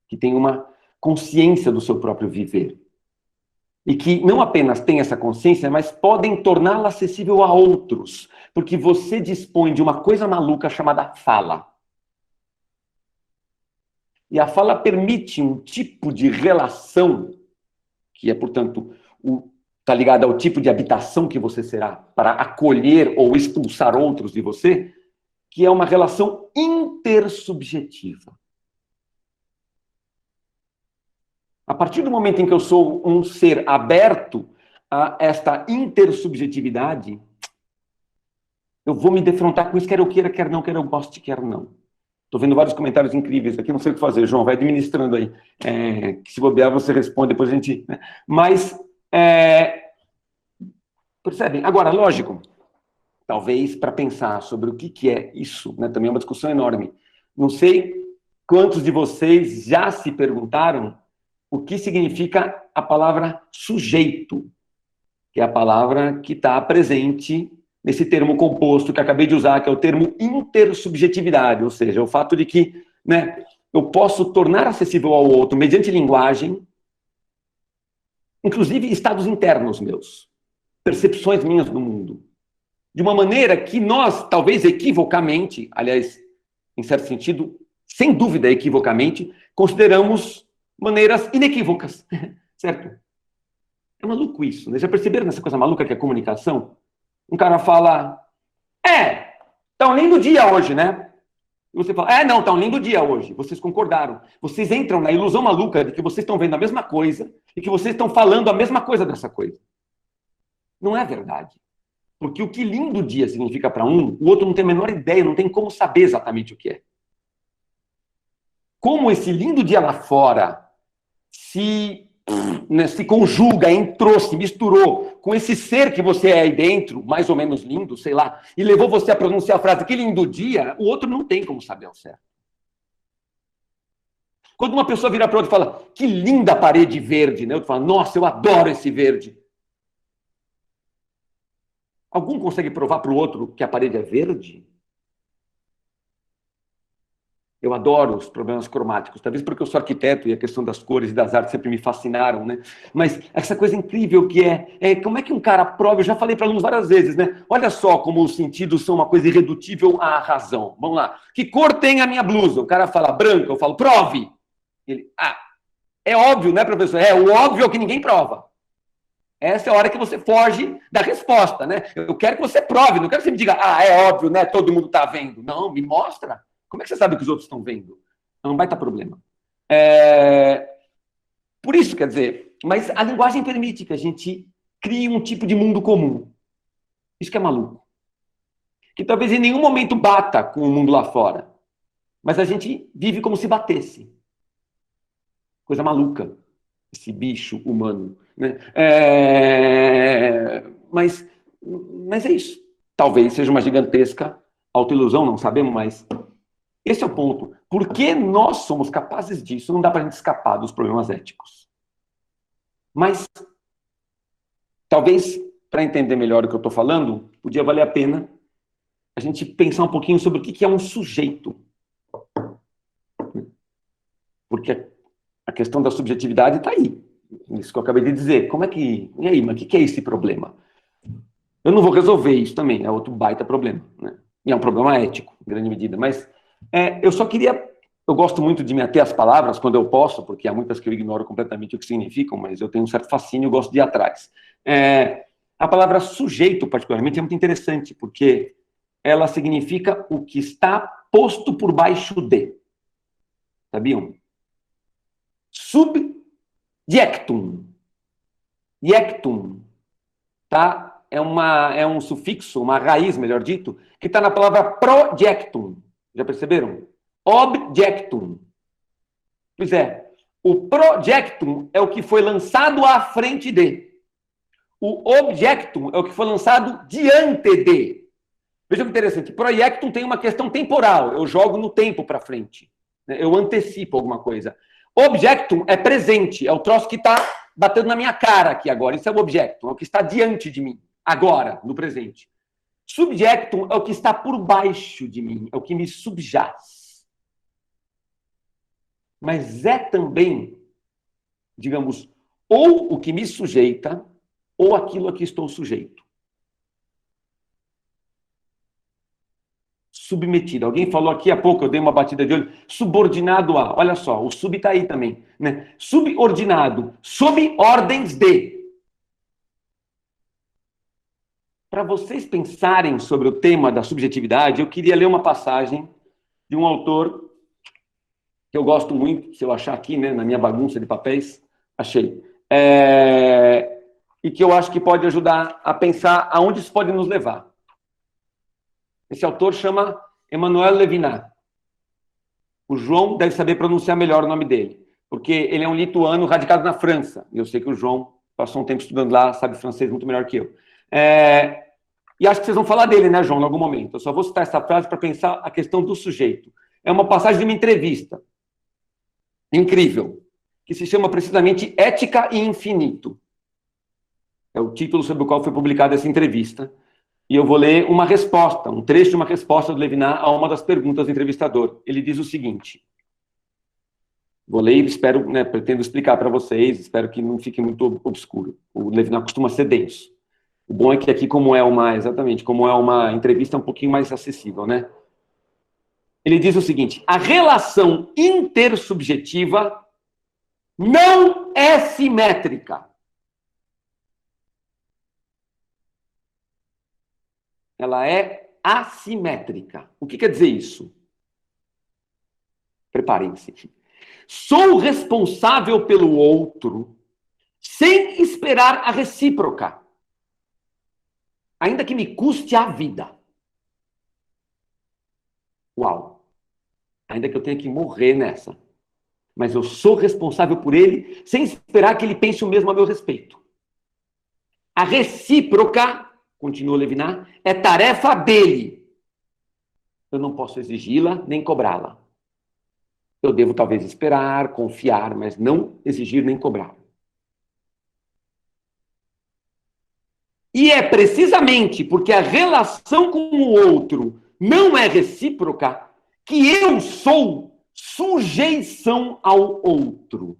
que têm uma consciência do seu próprio viver. E que não apenas têm essa consciência, mas podem torná-la acessível a outros, porque você dispõe de uma coisa maluca chamada fala. E a fala permite um tipo de relação, que é, portanto, está ligado ao tipo de habitação que você será para acolher ou expulsar outros de você, que é uma relação intersubjetiva. A partir do momento em que eu sou um ser aberto a esta intersubjetividade, eu vou me defrontar com isso, quer eu queira, quer eu goste, quer não. Estou vendo vários comentários incríveis aqui, não sei o que fazer, João, vai administrando aí. Que se bobear, você responde, depois a gente... Né? Mas, percebem? Agora, lógico, talvez para pensar sobre o que é isso, né, também é uma discussão enorme. Não sei quantos de vocês já se perguntaram o que significa a palavra sujeito, que é a palavra que está presente nesse termo composto que acabei de usar, que é o termo intersubjetividade, ou seja, o fato de que, né, eu posso tornar acessível ao outro mediante linguagem, inclusive estados internos meus, percepções minhas do mundo, de uma maneira que nós, talvez equivocamente, aliás, em certo sentido, sem dúvida equivocamente, consideramos maneiras inequívocas, certo? É maluco isso, né? Já perceberam nessa coisa maluca que é a comunicação? Um cara fala, tá um lindo dia hoje, né? E você fala, não, tá um lindo dia hoje. Vocês concordaram. Vocês entram na ilusão maluca de que vocês estão vendo a mesma coisa e que vocês estão falando a mesma coisa dessa coisa. Não é verdade. Porque o que lindo dia significa para um, o outro não tem a menor ideia, não tem como saber exatamente o que é. Como esse lindo dia lá fora se conjuga, entrou, se misturou com esse ser que você é aí dentro, mais ou menos lindo, sei lá, e levou você a pronunciar a frase, que lindo dia, o outro não tem como saber ao certo. Quando uma pessoa vira para outra e fala, que linda parede verde, né? Outro fala, nossa, eu adoro esse verde. Algum consegue provar para o outro que a parede é verde? Eu adoro os problemas cromáticos, talvez porque eu sou arquiteto e a questão das cores e das artes sempre me fascinaram, né? Mas essa coisa incrível que como é que um cara prova, eu já falei para alunos várias vezes, né? Olha só como os sentidos são uma coisa irredutível à razão. Vamos lá. Que cor tem a minha blusa? O cara fala branca, eu falo, prove. Ele, é óbvio, né, professor? O óbvio é o que ninguém prova. Essa é a hora que você foge da resposta, né? Eu quero que você prove, não quero que você me diga, é óbvio, né? Todo mundo está vendo. Não, me mostra. Como é que você sabe que os outros estão vendo? É um baita problema. Por isso, quer dizer, mas a linguagem permite que a gente crie um tipo de mundo comum. Isso que é maluco. Que talvez em nenhum momento bata com o mundo lá fora. Mas a gente vive como se batesse. Coisa maluca. Esse bicho humano. Né? Mas é isso. Talvez seja uma gigantesca autoilusão, não sabemos, mas esse é o ponto. Por que nós somos capazes disso? Não dá para a gente escapar dos problemas éticos. Mas, talvez, para entender melhor o que eu estou falando, podia valer a pena a gente pensar um pouquinho sobre o que é um sujeito. Porque a questão da subjetividade está aí. Isso que eu acabei de dizer. Como é que... E aí, mas o que é esse problema? Eu não vou resolver isso também, é outro baita problema. Né? E é um problema ético, em grande medida. Mas eu só queria... Eu gosto muito de me ater às palavras quando eu posso, porque há muitas que eu ignoro completamente o que significam, mas eu tenho um certo fascínio e gosto de ir atrás. A palavra sujeito, particularmente, é muito interessante, porque ela significa o que está posto por baixo de. Sabiam? Subjectum. Jectum. Tá? É um sufixo, uma raiz, melhor dito, que está na palavra projectum. Já perceberam? Objectum. Pois é, o projectum é o que foi lançado à frente de. O objectum é o que foi lançado diante de. Veja que interessante, projectum tem uma questão temporal, eu jogo no tempo para frente, né? Eu antecipo alguma coisa. Objectum é presente, é o troço que está batendo na minha cara aqui agora, isso é o objectum, é o que está diante de mim, agora, no presente. Subjectum é o que está por baixo de mim, é o que me subjaz. Mas é também, digamos, ou o que me sujeita, ou aquilo a que estou sujeito. Submetido. Alguém falou aqui há pouco, eu dei uma batida de olho, subordinado a. Olha só, o sub está aí também, né? Subordinado, sob ordens de. Para vocês pensarem sobre o tema da subjetividade, eu queria ler uma passagem de um autor que eu gosto muito, se eu achar aqui, né, na minha bagunça de papéis, achei. E que eu acho que pode ajudar a pensar aonde isso pode nos levar. Esse autor chama Emmanuel Levinas. O João deve saber pronunciar melhor o nome dele, porque ele é um lituano radicado na França. E eu sei que o João passou um tempo estudando lá, sabe francês muito melhor que eu. E acho que vocês vão falar dele, né, João, em algum momento. Eu só vou citar essa frase para pensar a questão do sujeito. É uma passagem de uma entrevista incrível, que se chama precisamente Ética e Infinito. É o título sobre o qual foi publicada essa entrevista. E eu vou ler uma resposta, um trecho de uma resposta do Levinas a uma das perguntas do entrevistador. Ele diz o seguinte, vou ler e espero, né, pretendo explicar para vocês, espero que não fique muito obscuro. O Levinas costuma ser denso. O bom é que aqui, como é uma entrevista um pouquinho mais acessível, né? Ele diz o seguinte, a relação intersubjetiva não é simétrica. Ela é assimétrica. O que quer dizer isso? Preparem-se. Sou responsável pelo outro sem esperar a recíproca, ainda que me custe a vida. Uau! Ainda que eu tenha que morrer nessa. Mas eu sou responsável por ele sem esperar que ele pense o mesmo a meu respeito. A recíproca, continua Levinas, é tarefa dele. Eu não posso exigi-la nem cobrá-la. Eu devo talvez esperar, confiar, mas não exigir nem cobrar. E é precisamente porque a relação com o outro não é recíproca que eu sou sujeição ao outro.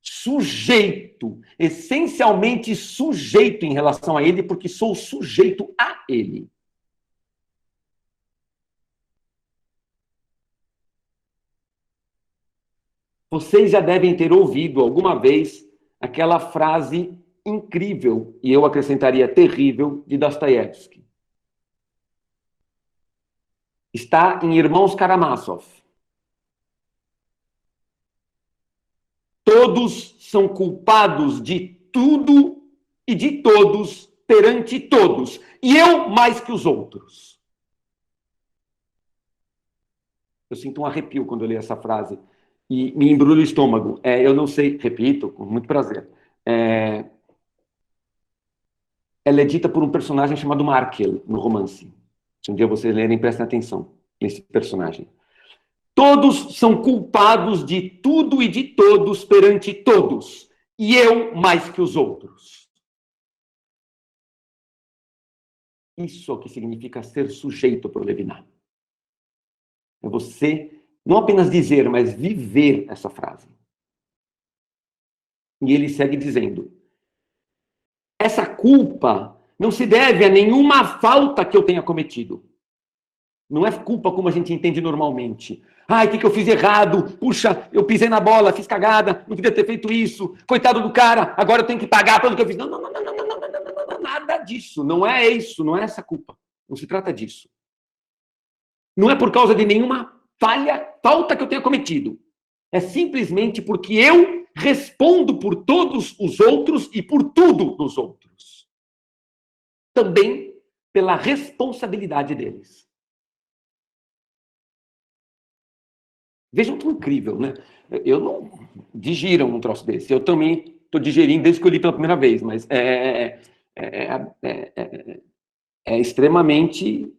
Sujeito, essencialmente sujeito em relação a ele, porque sou sujeito a ele. Vocês já devem ter ouvido alguma vez aquela frase incrível, e eu acrescentaria terrível, de Dostoiévski. Está em Irmãos Karamazov. Todos são culpados de tudo e de todos perante todos, e eu mais que os outros. Eu sinto um arrepio quando eu leio essa frase, e me embrulha o estômago. Eu não sei, repito, com muito prazer. Ela é dita por um personagem chamado Markel, no romance. Se um dia vocês lerem, prestem atenção nesse personagem. Todos são culpados de tudo e de todos perante todos, e eu mais que os outros. Isso é o que significa ser sujeito para o Levinas. É você não apenas dizer, mas viver essa frase. E ele segue dizendo, essa culpa não se deve a nenhuma falta que eu tenha cometido. Não é culpa como a gente entende normalmente. Ai, o que eu fiz errado? Puxa, eu pisei na bola, fiz cagada, não queria ter feito isso. Coitado do cara, agora eu tenho que pagar pelo que eu fiz. Não, nada disso. Não é isso, não é essa culpa. Não se trata disso. Não é por causa de nenhuma falta que eu tenha cometido. É simplesmente porque eu respondo por todos os outros e por tudo dos outros. Também pela responsabilidade deles. Vejam que incrível, né? Eu não digiram um troço desse. Eu também estou digerindo desde que eu li pela primeira vez, mas é extremamente...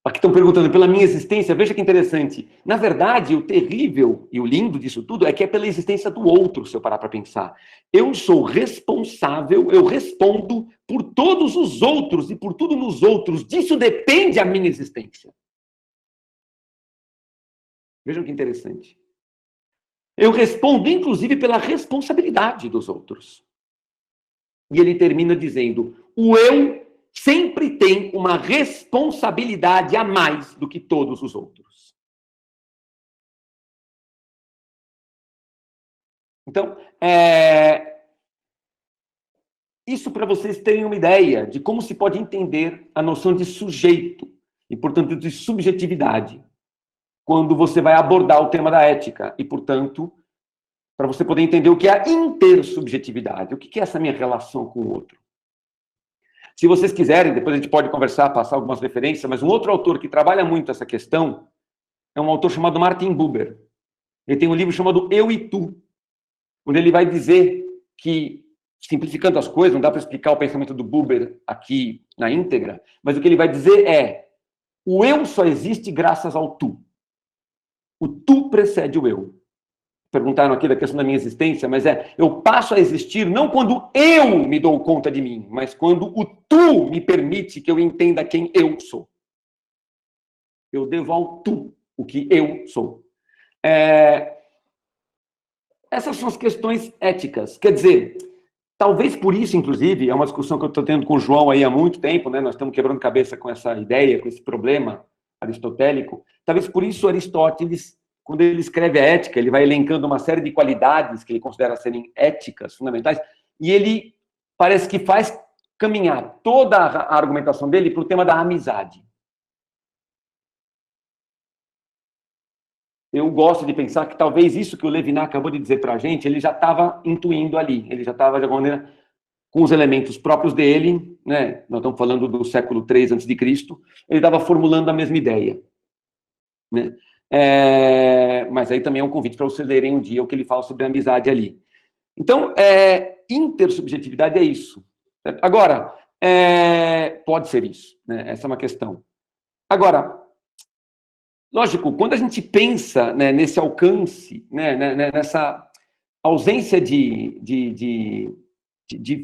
Aqui estão perguntando pela minha existência, veja que interessante. Na verdade, o terrível e o lindo disso tudo é que é pela existência do outro, se eu parar para pensar. Eu sou responsável, eu respondo por todos os outros e por tudo nos outros. Disso depende a minha existência. Vejam que interessante. Eu respondo, inclusive, pela responsabilidade dos outros. E ele termina dizendo, o eu sempre tem uma responsabilidade a mais do que todos os outros. Então, isso para vocês terem uma ideia de como se pode entender a noção de sujeito e, portanto, de subjetividade, quando você vai abordar o tema da ética e, portanto, para você poder entender o que é a intersubjetividade, o que é essa minha relação com o outro. Se vocês quiserem, depois a gente pode conversar, passar algumas referências, mas um outro autor que trabalha muito essa questão é um autor chamado Martin Buber. Ele tem um livro chamado Eu e Tu, onde ele vai dizer que, simplificando as coisas, não dá para explicar o pensamento do Buber aqui na íntegra, mas o que ele vai dizer é, o eu só existe graças ao tu. O tu precede o eu. Perguntaram aqui da questão da minha existência, mas eu passo a existir não quando eu me dou conta de mim, mas quando o tu me permite que eu entenda quem eu sou. Eu devo ao tu o que eu sou. Essas são as questões éticas. Quer dizer, talvez por isso, inclusive, é uma discussão que eu estou tendo com o João aí há muito tempo, né? Nós estamos quebrando cabeça com essa ideia, com esse problema aristotélico. Talvez por isso Aristóteles, quando ele escreve a ética, ele vai elencando uma série de qualidades que ele considera serem éticas fundamentais, e ele parece que faz caminhar toda a argumentação dele para o tema da amizade. Eu gosto de pensar que talvez isso que o Levinas acabou de dizer para a gente, ele já estava intuindo ali, ele já estava, de alguma maneira, com os elementos próprios dele, né? Nós estamos falando do século III a.C., ele estava formulando a mesma ideia, né? Mas aí também é um convite para vocês lerem um dia o que ele fala sobre a amizade ali. Então, intersubjetividade é isso. Agora, pode ser isso, né? Essa é uma questão. Agora, lógico, quando a gente pensa, né, nesse alcance, né, nessa ausência de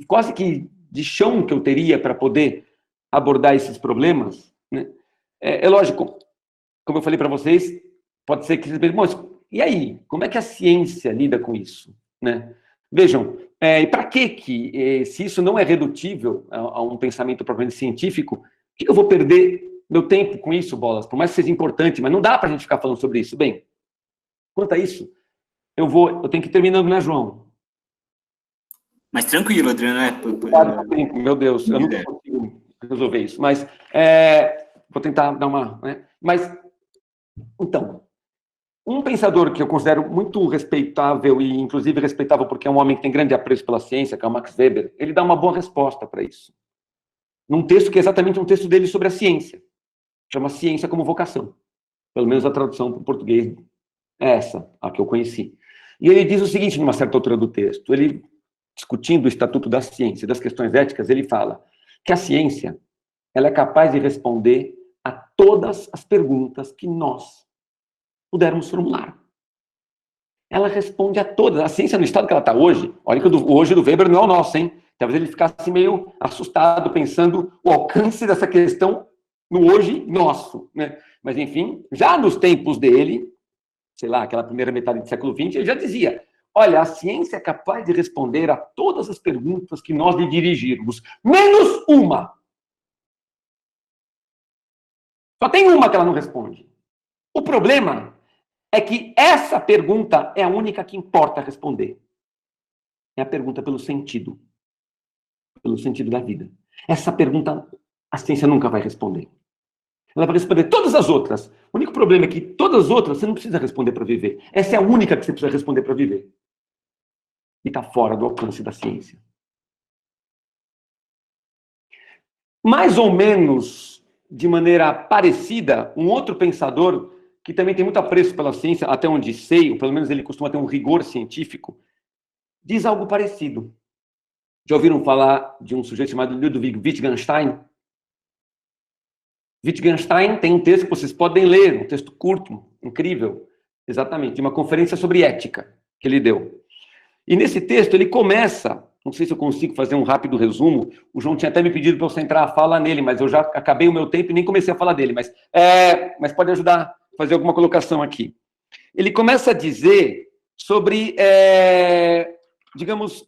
quase que de chão que eu teria para poder abordar esses problemas, né, lógico, como eu falei para vocês, pode ser que vocês pensem, mas e aí? Como é que a ciência lida com isso? Né? Vejam, e para que, se isso não é redutível a um pensamento propriamente científico, que eu vou perder meu tempo com isso, Bolas? Por mais que seja importante, mas não dá para a gente ficar falando sobre isso. Bem, quanto a isso, eu tenho que ir terminando, né, João? Mas tranquilo, Adriano, Meu Deus, eu não consigo resolver isso, mas vou tentar dar uma... Né? Mas, então, um pensador que eu considero muito respeitável, e inclusive respeitável porque é um homem que tem grande apreço pela ciência, que é o Max Weber, ele dá uma boa resposta para isso. Num texto que é exatamente um texto dele sobre a ciência. Chama Ciência como Vocação. Pelo menos a tradução para o português é essa, a que eu conheci. E ele diz o seguinte, numa certa altura do texto, ele, discutindo o Estatuto da Ciência, das questões éticas, ele fala que a ciência ela é capaz de responder a todas as perguntas que nós pudermos formular. Ela responde a todas. A ciência, no estado que ela está hoje, olha que hoje do Weber não é o nosso, hein? Talvez ele ficasse meio assustado, pensando o alcance dessa questão no hoje nosso, né? Mas, enfim, já nos tempos dele, sei lá, aquela primeira metade do século XX, ele já dizia, olha, a ciência é capaz de responder a todas as perguntas que nós lhe dirigirmos, menos uma. Só tem uma que ela não responde. O problema é que essa pergunta é a única que importa responder. É a pergunta pelo sentido da vida. Essa pergunta a ciência nunca vai responder. Ela vai responder todas as outras. O único problema é que todas as outras você não precisa responder para viver. Essa é a única que você precisa responder para viver. E está fora do alcance da ciência. Mais ou menos de maneira parecida, um outro pensador que também tem muito apreço pela ciência, até onde sei, ou pelo menos ele costuma ter um rigor científico, diz algo parecido. Já ouviram falar de um sujeito chamado Ludwig Wittgenstein? Wittgenstein tem um texto que vocês podem ler, um texto curto, incrível, exatamente, de uma conferência sobre ética que ele deu. E nesse texto ele começa, não sei se eu consigo fazer um rápido resumo, o João tinha até me pedido para eu centrar a fala nele, mas eu já acabei o meu tempo e nem comecei a falar dele, mas pode ajudar a fazer alguma colocação aqui. Ele começa a dizer sobre, digamos,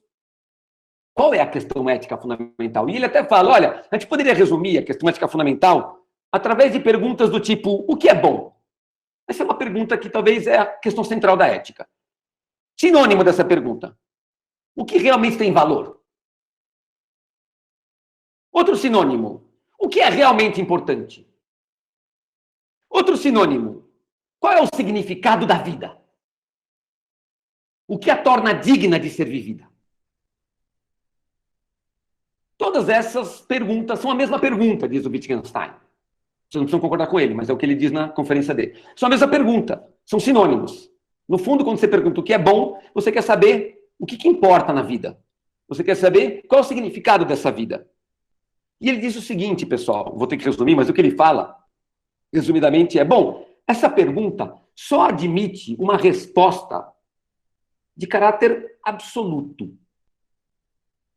qual é a questão ética fundamental? E ele até fala, olha, a gente poderia resumir a questão ética fundamental através de perguntas do tipo, o que é bom? Essa é uma pergunta que talvez é a questão central da ética. Sinônimo dessa pergunta, o que realmente tem valor? Outro sinônimo, o que é realmente importante? Outro sinônimo, qual é o significado da vida? O que a torna digna de ser vivida? Todas essas perguntas são a mesma pergunta, diz o Wittgenstein. Vocês não precisam concordar com ele, mas é o que ele diz na conferência dele. São a mesma pergunta, são sinônimos. No fundo, quando você pergunta o que é bom, você quer saber o que importa na vida. Você quer saber qual é o significado dessa vida. E ele diz o seguinte, pessoal, vou ter que resumir, mas o que ele fala, resumidamente, é, bom, essa pergunta só admite uma resposta de caráter absoluto.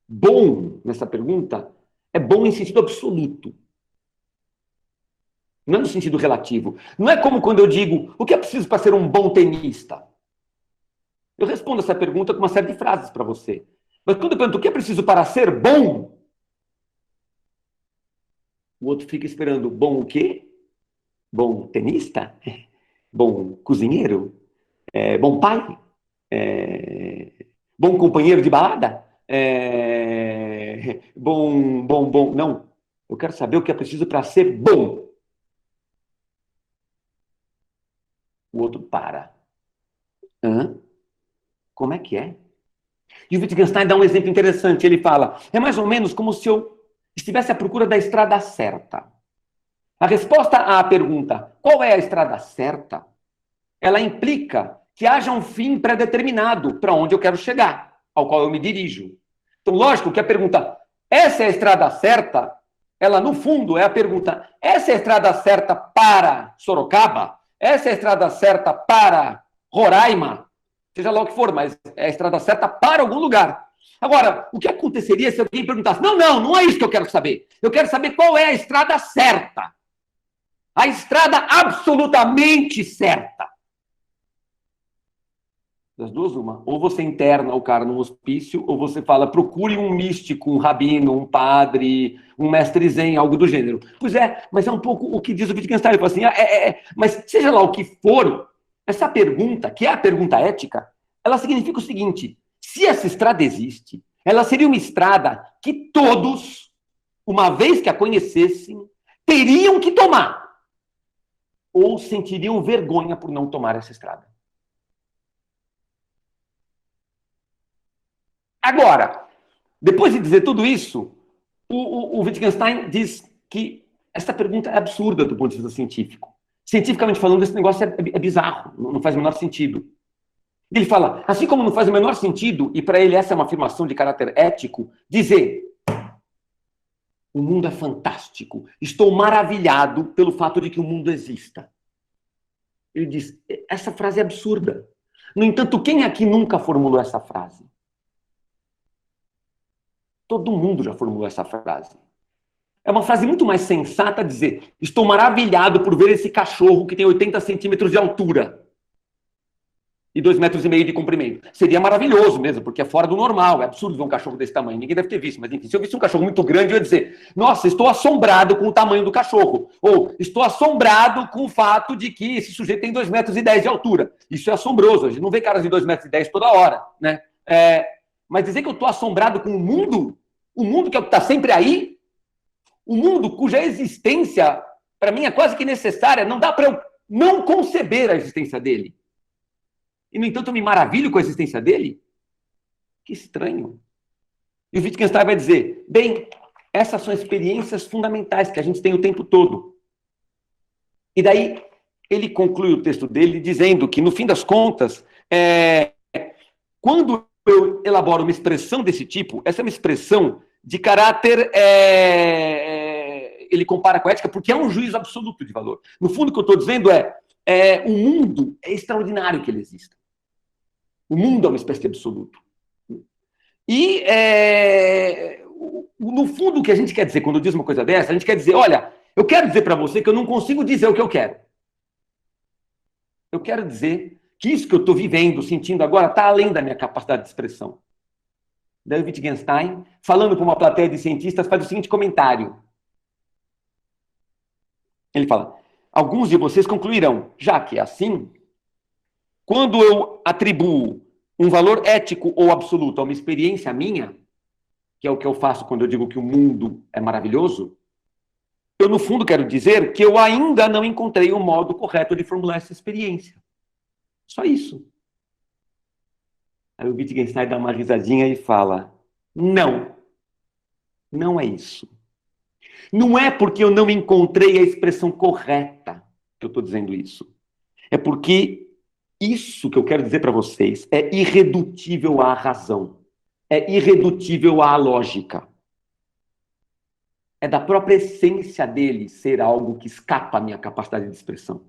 Bom, nessa pergunta, é bom em sentido absoluto. Não é no sentido relativo. Não é como quando eu digo, o que é preciso para ser um bom tenista? Eu respondo essa pergunta com uma série de frases para você. Mas quando eu pergunto, o que é preciso para ser bom? O outro fica esperando, bom o quê? Bom tenista? Bom cozinheiro? Bom pai? Bom companheiro de balada? Bom. Não. Eu quero saber o que é preciso para ser bom. O outro para. Hã? Como é que é? E o Wittgenstein dá um exemplo interessante. Ele fala, é mais ou menos como se eu estivesse à procura da estrada certa. A resposta à pergunta, qual é a estrada certa? Ela implica que haja um fim pré-determinado para onde eu quero chegar, ao qual eu me dirijo. Então, lógico que a pergunta, essa é a estrada certa? Ela, no fundo, é a pergunta, essa é a estrada certa para Sorocaba? Essa é a estrada certa para Roraima? Seja lá o que for, mas é a estrada certa para algum lugar. Agora, o que aconteceria se alguém perguntasse, não é isso que eu quero saber. Eu quero saber qual é a estrada certa. A estrada absolutamente certa. Das duas, uma. Ou você interna o cara num hospício, ou você fala, procure um místico, um rabino, um padre, um mestre zen, algo do gênero. Pois é, mas é um pouco o que diz o Wittgenstein. Ele fala assim, mas seja lá o que for, essa pergunta, que é a pergunta ética, ela significa o seguinte, se essa estrada existe, ela seria uma estrada que todos, uma vez que a conhecessem, teriam que tomar. Ou sentiriam vergonha por não tomar essa estrada. Agora, depois de dizer tudo isso, o Wittgenstein diz que essa pergunta é absurda do ponto de vista científico. Cientificamente falando, esse negócio é bizarro, não faz o menor sentido. Ele fala, assim como não faz o menor sentido, e para ele essa é uma afirmação de caráter ético, dizer, o mundo é fantástico, estou maravilhado pelo fato de que o mundo exista. Ele diz, essa frase é absurda. No entanto, quem aqui nunca formulou essa frase? Todo mundo já formulou essa frase. É uma frase muito mais sensata dizer, estou maravilhado por ver esse cachorro que tem 80 centímetros de altura e 2,5 metros de comprimento. Seria maravilhoso mesmo, porque é fora do normal, é absurdo ver um cachorro desse tamanho. Ninguém deve ter visto, mas enfim, se eu visse um cachorro muito grande, eu ia dizer, nossa, estou assombrado com o tamanho do cachorro. Ou, estou assombrado com o fato de que esse sujeito tem 2,10 metros de altura. Isso é assombroso, a gente não vê caras de 2,10 metros toda hora, né? Mas dizer que eu estou assombrado com o mundo que é o que está sempre aí, o mundo cuja existência, para mim, é quase que necessária, não dá para eu não conceber a existência dele. E, no entanto, eu me maravilho com a existência dele? Que estranho. E o Wittgenstein vai dizer, bem, essas são experiências fundamentais que a gente tem o tempo todo. E daí, ele conclui o texto dele dizendo que, no fim das contas, quando eu elaboro uma expressão desse tipo, essa é uma expressão de caráter, ele compara com a ética, porque é um juízo absoluto de valor. No fundo, o que eu estou dizendo o mundo é extraordinário que ele exista. O mundo é uma espécie de absoluto. E, no fundo, o que a gente quer dizer quando diz uma coisa dessa, a gente quer dizer, olha, eu quero dizer para você que eu não consigo dizer o que eu quero. Eu quero dizer que isso que eu estou vivendo, sentindo agora, está além da minha capacidade de expressão. Daí o Wittgenstein, falando para uma plateia de cientistas, faz o seguinte comentário. Ele fala, alguns de vocês concluirão, já que é assim, quando eu atribuo um valor ético ou absoluto a uma experiência minha, que é o que eu faço quando eu digo que o mundo é maravilhoso, eu, no fundo, quero dizer que eu ainda não encontrei um modo correto de formular essa experiência. Só isso. Aí o Wittgenstein dá uma risadinha e fala, não, não é isso. Não é porque eu não encontrei a expressão correta que eu estou dizendo isso. É porque isso que eu quero dizer para vocês é irredutível à razão. É irredutível à lógica. É da própria essência dele ser algo que escapa à minha capacidade de expressão.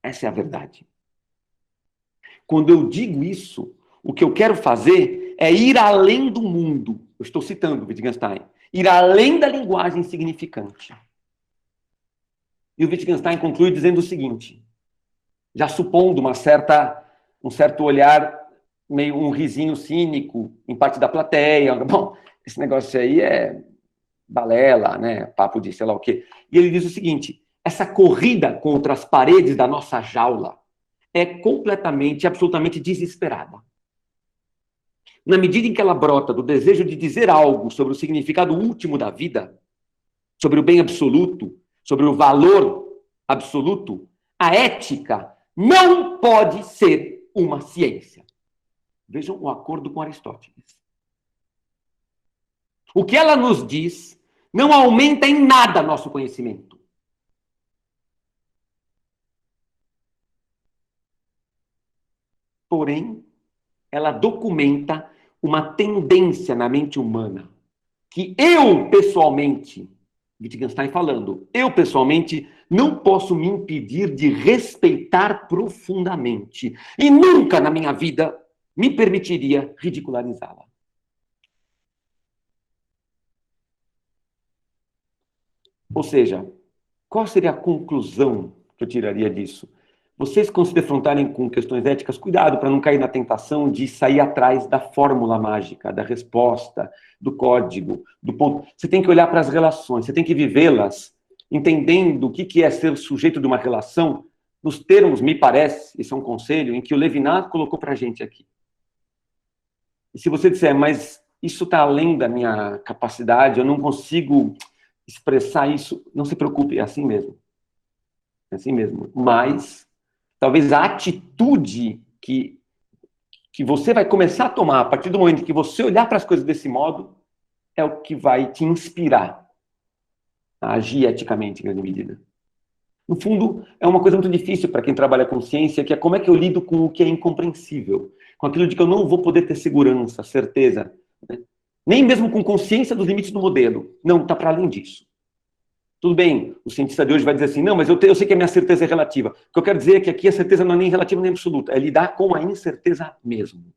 Essa é a verdade. Quando eu digo isso, o que eu quero fazer é ir além do mundo. Eu estou citando Wittgenstein. Ir além da linguagem significante. E o Wittgenstein conclui dizendo o seguinte, já supondo um certo olhar, meio um risinho cínico em parte da plateia. Bom, esse negócio aí é balela, né? Papo de sei lá o quê. E ele diz o seguinte, essa corrida contra as paredes da nossa jaula é completamente, absolutamente desesperada. Na medida em que ela brota do desejo de dizer algo sobre o significado último da vida, sobre o bem absoluto, sobre o valor absoluto, a ética não pode ser uma ciência. Vejam o acordo com Aristóteles. O que ela nos diz não aumenta em nada nosso conhecimento. Porém, ela documenta uma tendência na mente humana que eu, pessoalmente, Wittgenstein falando, eu, pessoalmente, não posso me impedir de respeitar profundamente e nunca na minha vida me permitiria ridicularizá-la. Ou seja, qual seria a conclusão que eu tiraria disso? Vocês, quando se defrontarem com questões éticas, cuidado para não cair na tentação de sair atrás da fórmula mágica, da resposta, do código, do ponto. Você tem que olhar para as relações, você tem que vivê-las, entendendo o que é ser sujeito de uma relação, nos termos, me parece, isso é um conselho, em que o Levinas colocou para a gente aqui. E se você disser, mas isso está além da minha capacidade, eu não consigo expressar isso, não se preocupe, é assim mesmo. É assim mesmo. Mas talvez a atitude que você vai começar a tomar a partir do momento que você olhar para as coisas desse modo é o que vai te inspirar a agir eticamente, em grande medida. No fundo, é uma coisa muito difícil para quem trabalha com ciência, que é como é que eu lido com o que é incompreensível, com aquilo de que eu não vou poder ter segurança, certeza, né? Nem mesmo com consciência dos limites do modelo. Não, está para além disso. Tudo bem, o cientista de hoje vai dizer assim, não, mas eu sei que a minha certeza é relativa. O que eu quero dizer é que aqui a certeza não é nem relativa nem absoluta, é lidar com a incerteza mesmo.